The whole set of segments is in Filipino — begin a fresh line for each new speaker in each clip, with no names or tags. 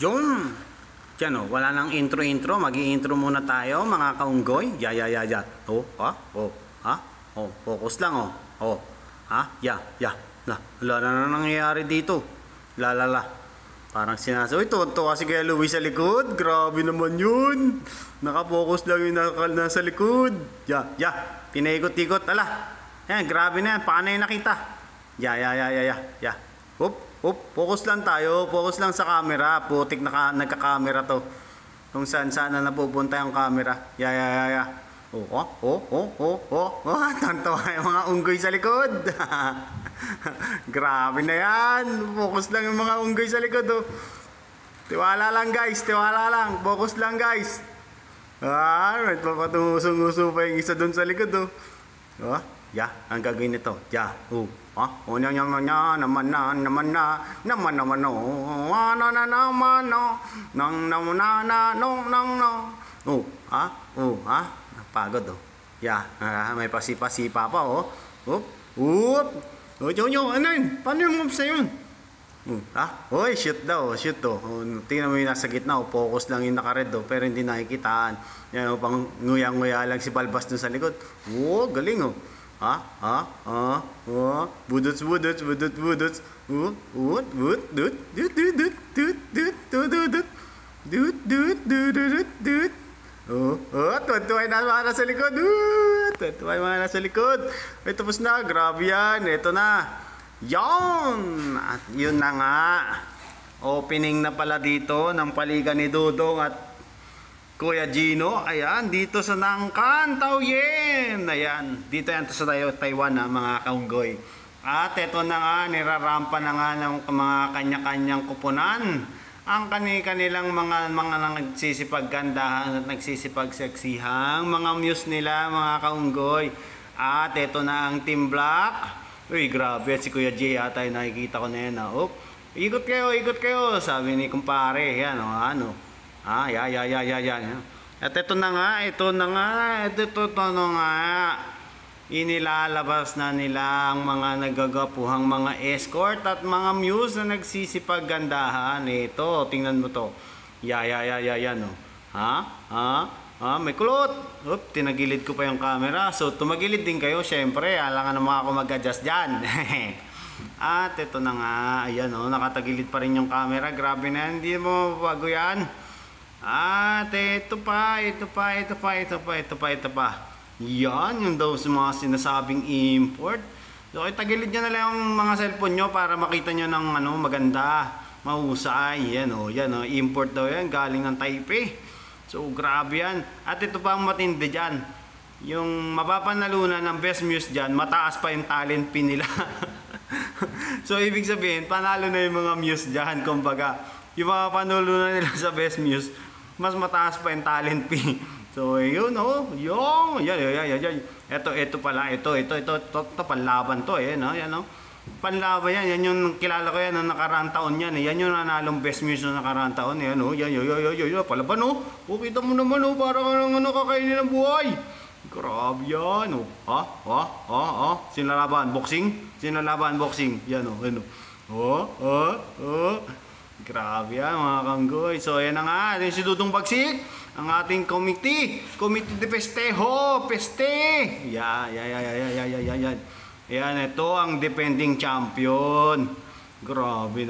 Yun! Diyan oh, wala nang intro-intro. Mag-i-intro muna tayo mga kaunggoy. Ya. Oh, ha? Oh, ha? Oh, focus lang oh. Oh, ha? Ya. Wala na nangyayari dito. La. Parang sinasabi. Ito kasi kaya Luis sa likod. Grabe naman yun. Nakapokus lang yung nasa likod. Ya. Pinaikot-ikot. Ala. Yan, grabe na yan. Paano yung nakita? Ya. Focus lang tayo. Focus lang sa camera. Putik nagka-camera to. Kung saan na napupunta yung camera. Ya. Tantawa yung mga unggoy sa likod. Grabe na yan. Focus lang yung mga unggoy sa likod. Oh. Tiwala lang guys. Tiwala lang. Focus lang guys. May papatusong-uso pa yung isa dun sa likod. Oh. Ya, ang gagawin nito. Ya. Naman napagod oh. Ya, may pasipa-sipa pa oh. Ano yun? Paano yung moves na yun? Oy, shoot daw, shoot to. Tingnan mo yung nasa gitna, focus lang yung naka-red oh, pero hindi nakikitaan. Yan, pang nguya-nguya lang si Balbas dun sa likod. Galing oh. Budots. Tuway na mga nasa likod. Tuway mga nasa likod. Ay, tapos na. Grabe yan. Ito na. Yon! At yun na nga. Opening na pala dito ng paligan ni Dudong at Kuya Gino. Ayan, dito sa Nangkan, Taoyuan. Ayan, dito yan sa Taiwan mga kaunggoy. At ito na nga, nirarampa na nga ng mga kanya-kanyang kupunan ang kanilang mga nagsisipaggandahan at nagsisipagseksihang mga muse nila mga kaunggoy. At ito na ang Team Black. Uy, grabe, si Kuya J ata yung nakikita ko na yan. Ikot kayo, sabi ni kumpare. Yan, yan. At ito na nga. Inilalabas na nila ang mga nagagapuhang mga escort at mga muse na nagsisipaggandahan. Ito, tingnan mo to. Yan, may kulot. Tinagilid ko pa yung camera. So, tumagilid din kayo, syempre. Alangan naman ako mag-adjust dyan. At ito na nga. Ayan, nakatagilid pa rin yung camera. Grabe na, hindi mo bago yan. At ito pa. Yan, yung daw sa mga sinasabing import. So, tagilid nyo na lang yung mga cellphone nyo para makita nyo ng maganda, mahusay. Yan, import daw yan, galing ng Taipei. So, grabe yan. At ito pa ang matindi dyan. Yung mapapanalunan ng best muse dyan, mataas pa yung talent pin nila. So, ibig sabihin, panalo na yung mga muse dyan. Kumbaga, yung mapapanalunan nila sa best muse, mas mataas pa yung talent pin. So, yun yan. Ito pala, ito panlaban to panlaban yan yung kilala ko yan ng nakaraang taon yan yan yung nanalong best muse ng nakaraang taon yan palaban kita mo naman parang kakainin ng buhay. Grabe yan sinalaban boxing yan grabe yan mga kanggoy. So ayan na nga, si Dudong Bagsik, ang ating committee de festejo, yan. Ayan, ito ang defending champion. Grabe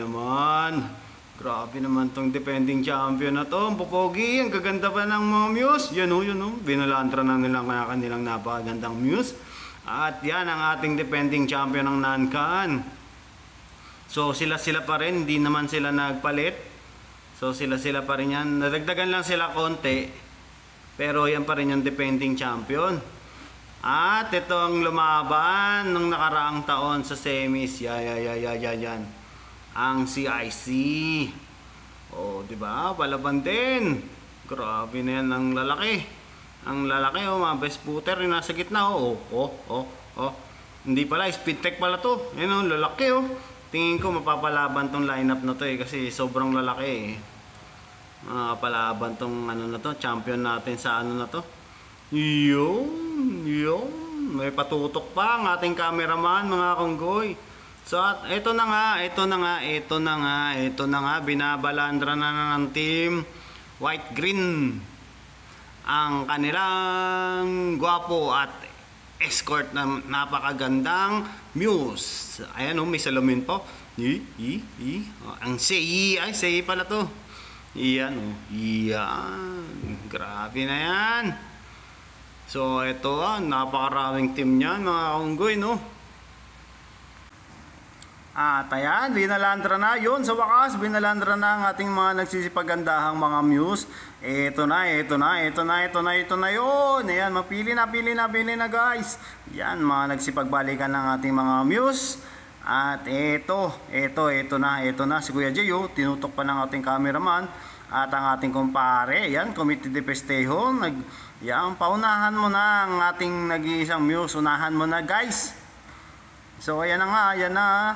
naman tong defending champion na to. Ang popogi, ang gaganda pa ng mga muse. Yan binalantra na nilang kanilang napakagandang muse. At yan ang ating defending champion ng Nankan. So sila pa rin, hindi naman sila nagpalit. So sila pa rin yan. Nadagdagan lang sila konti. Pero yan pa rin yung defending champion. At ito ang lumaban nung nakaraang taon sa semis. Yan. Ang CIC. Diba? Palaban din. Grabe na yan ang lalaki. Mga best footer yung nasa gitna. Hindi pala, speed tech pala to. Yan lalaki Tingin ko mapapalaban tong lineup na to kasi sobrang lalaki Palaban tong champion natin sa na to. Yun. May patutok pa ang ating cameraman mga konggoy. So at ito na nga, binabalandra na ng team White Green ang kanilang gwapo at escort na napakagandang Muse. Ayan may salamin po. Ang Sei, ay Sei pala to. Iyan grabe na yan. So ito napakaraming team niyan mga kaunggoy At ayan, binalandra na yun. Sa wakas, binalandra na ang ating mga nagsisipagandahang mga Muse. Ito na yun. Ayan, pili na guys. Yan, mga nagsipagbalikan ng ating mga Muse. At ito na si Kuya Jeyo, tinutok pa ng ating cameraman. At ang ating kumpare, yan, Committee de Festejo. Yan, paunahan mo na ang ating nag-iisang Muse. Unahan mo na guys. So ayan na.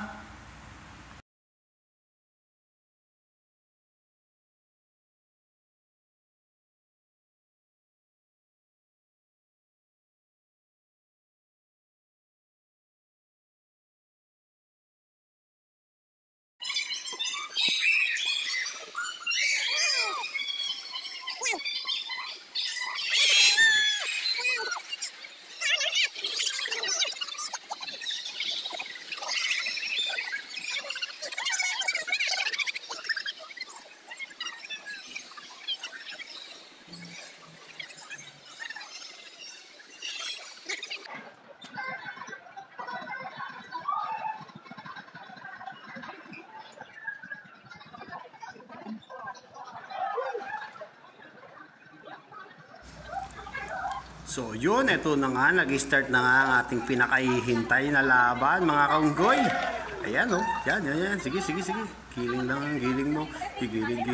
So yun, ito na nga, nag-start na nga ang ating pinakahihintay na laban mga kaunggoy. Ayan yan. Sige. Giling lang, giling mo. Giling.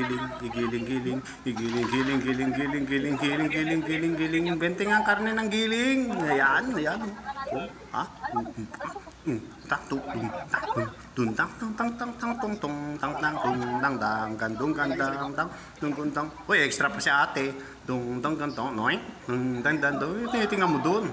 Benting ang karne ng giling. Ayan. Uy, extra pa si ate. Tingnan mo doon.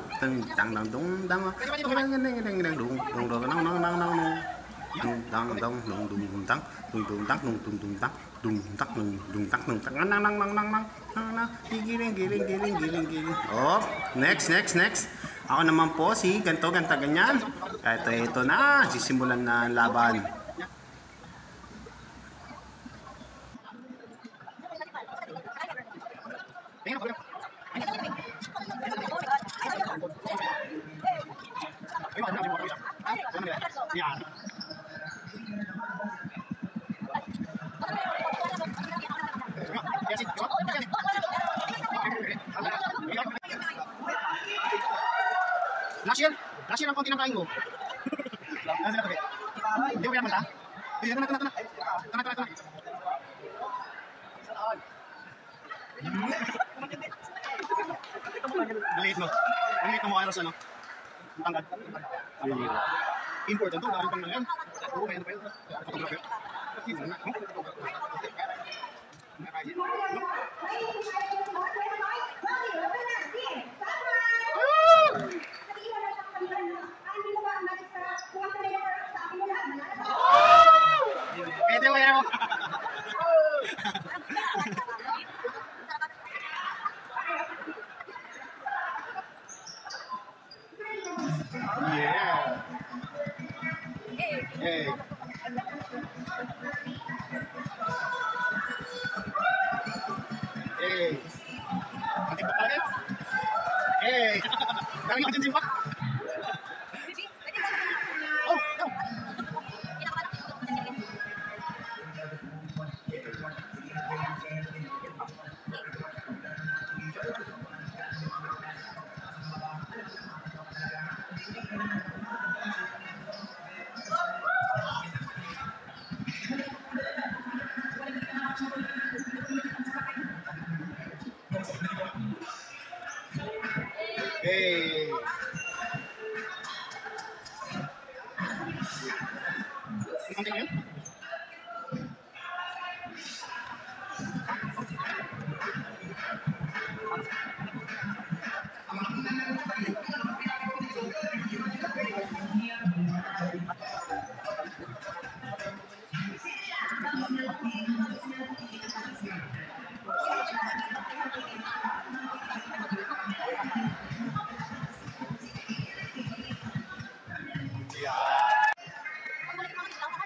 Oh, next. Ako naman po si ganto ganyan. Ito na, sisimulan na ang laban.
Last year ang konti ng kain mo. Hindi mo pinamata? Tana. Maliit mo ayos Ang tangkad. Important to, galing pang yan. Oo, kaya pa yun.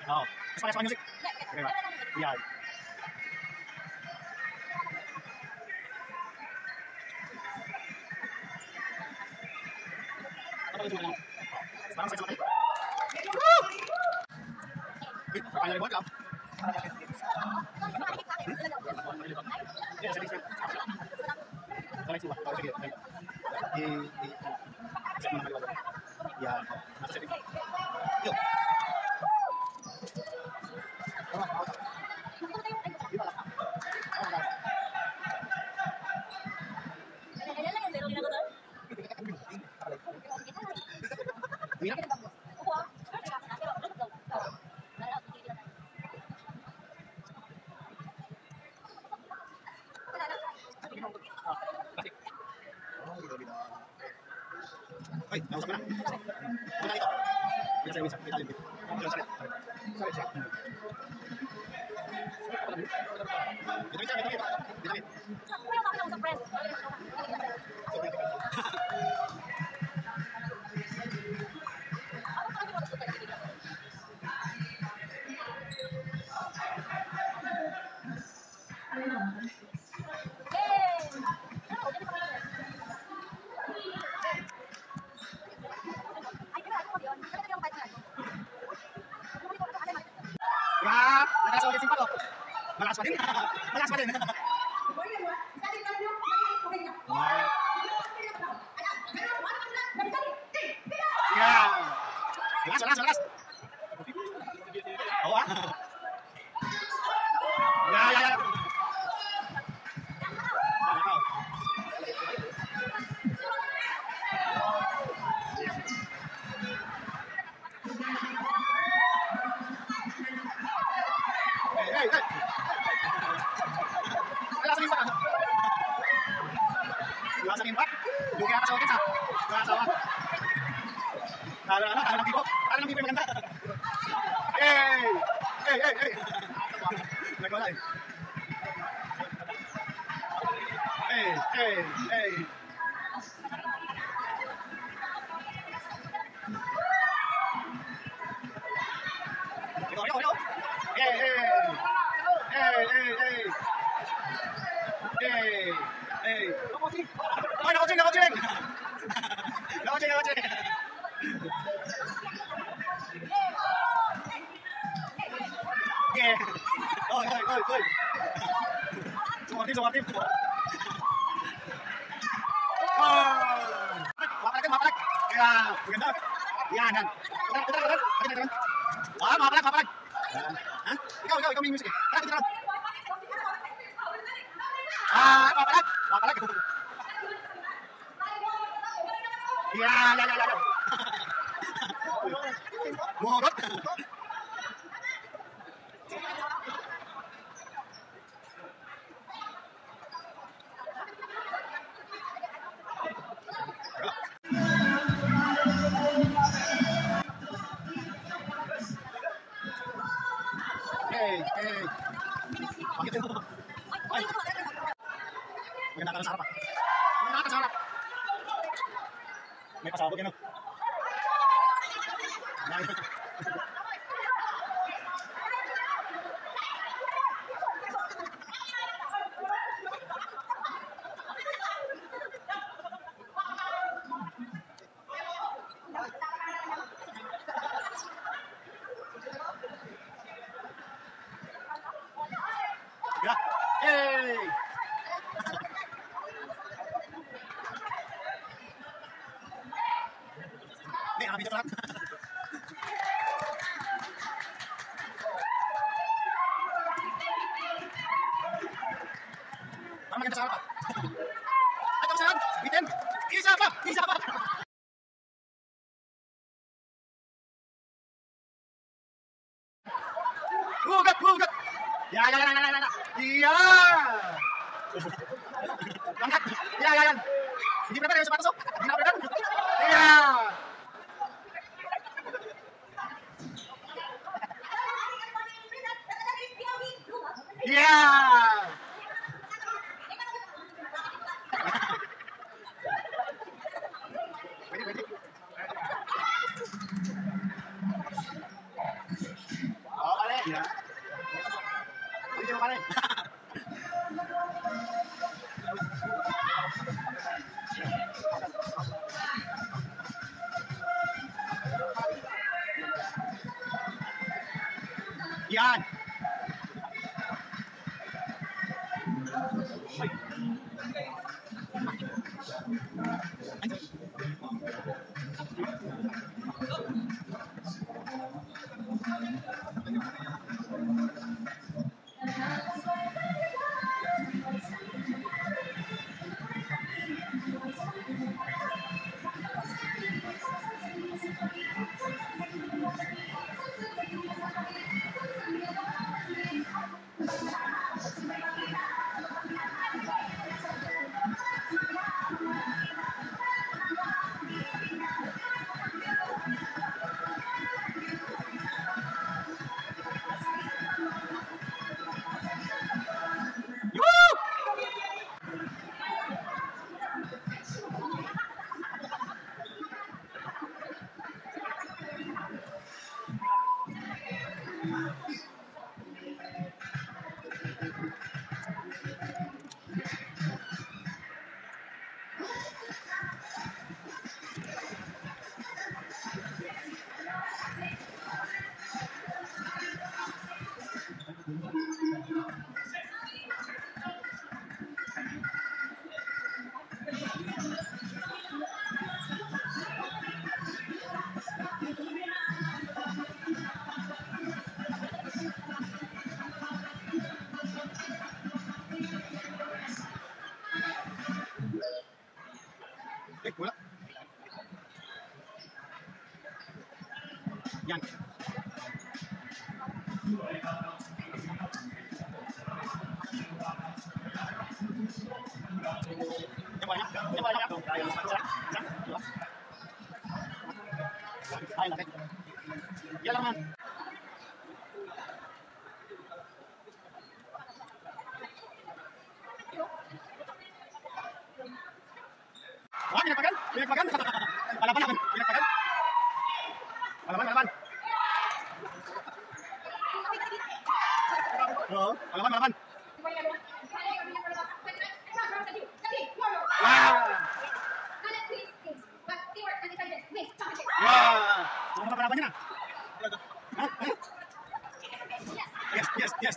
Oo. Mas pares music. Okay ba? Yan. Parang sa sakit. Woo! Wait, final ball ka. Yeah, sige. Sorry, suwa. Sige. Set mo na maliwag. Yan. Nasa setting. Yo. Ay, nausap ko na. Wala dito. Bisa, bisa. May talim dito. Sorry, sorry. Sorry, sorry. Dito, dito, dito. Dito, dito. Ya, malakas ulit si Palo. Malakas pa din. Malakas pa din. Ya. Malakas, malakas, malakas. Oh, ah. Ya, ya, ya. Hey, hey. Malakas rin ba? Malakas rin ba? Yung kaya kasawagin sa kasawa. Talo ng tipo. Talo ng tipo yung maganda. Hey! Hey, hey, hey! Nagwala eh. Hey, hey, hey! Ikaw, ikaw, ikaw! Hey, hey! Hey, hey, hey! Hey, hey! Ay, nakoching, nakoching! Nakoching, nakoching! Yeah! Oy, oy, oy, oy! Sumartim, sumartim! Mapalag, mapalag! Kaya, maganda! Yan, yan! Utar, utar, utar! Ah, mapalag, mapalag! Ha? Ikaw may music eh! Tara, tara! Ah, mapalag! Mapalag! Yan, yan, yan, yan! Muhugot! Hey, hey! Bakit ito? Ay! Maganda ka na sa harap ah! Maganda ka sa harap! May pasabog yan o! Hey! Hindi, nakapito pa lahat. Parang maganda sa harap ah. Ay, tapos na lang! Bitin! Isa pa! Isa pa! Hugat! Hugat! Yan! Yan! Yan! Yan! Yan! Langkat! Yan! Yan! Yan! Hindi prepare yung sapatos oh! Hindi na prepare! Yan! Yeah! Pwede, pwede. Oo, pare. Yeah. Pwede mo, pare. Yan! Wala. Yan. Yan ba yan? Yan ba yan? Ay, laki. Yan lang man. Wah, pinagpagan? Pinagpagan? Palaban naman. Pinagpagan? Palaban, palaban. Oo, palaban, palaban. Wow! Wow! Ano ba palaban niya na? Ha? Yes, yes, yes.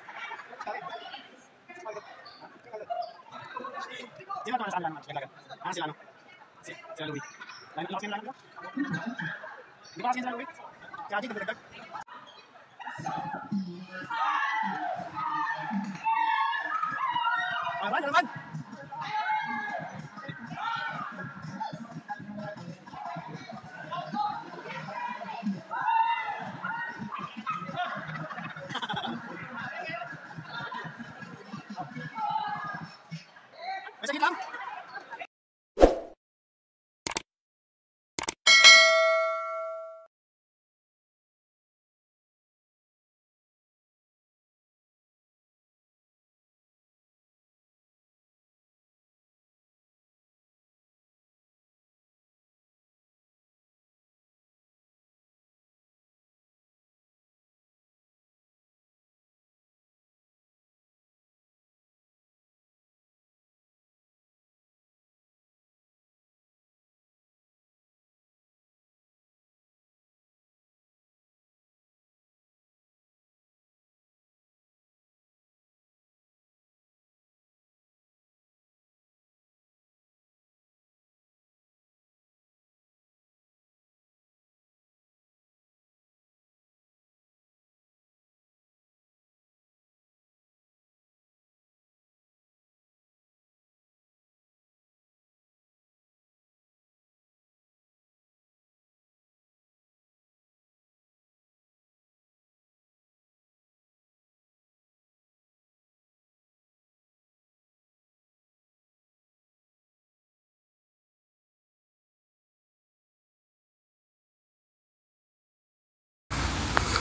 Sino ito nasaan lang? Ah, sila ano? Sila Louie. Lakas sila lang? Di ba kasi sila Louie? Si Haji, nagdagdag. Palaban, palaban! May sakit lang?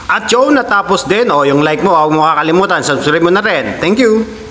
At yun, natapos din. O, yung like mo, huwag mo kakalimutan. Subscribe mo na rin. Thank you.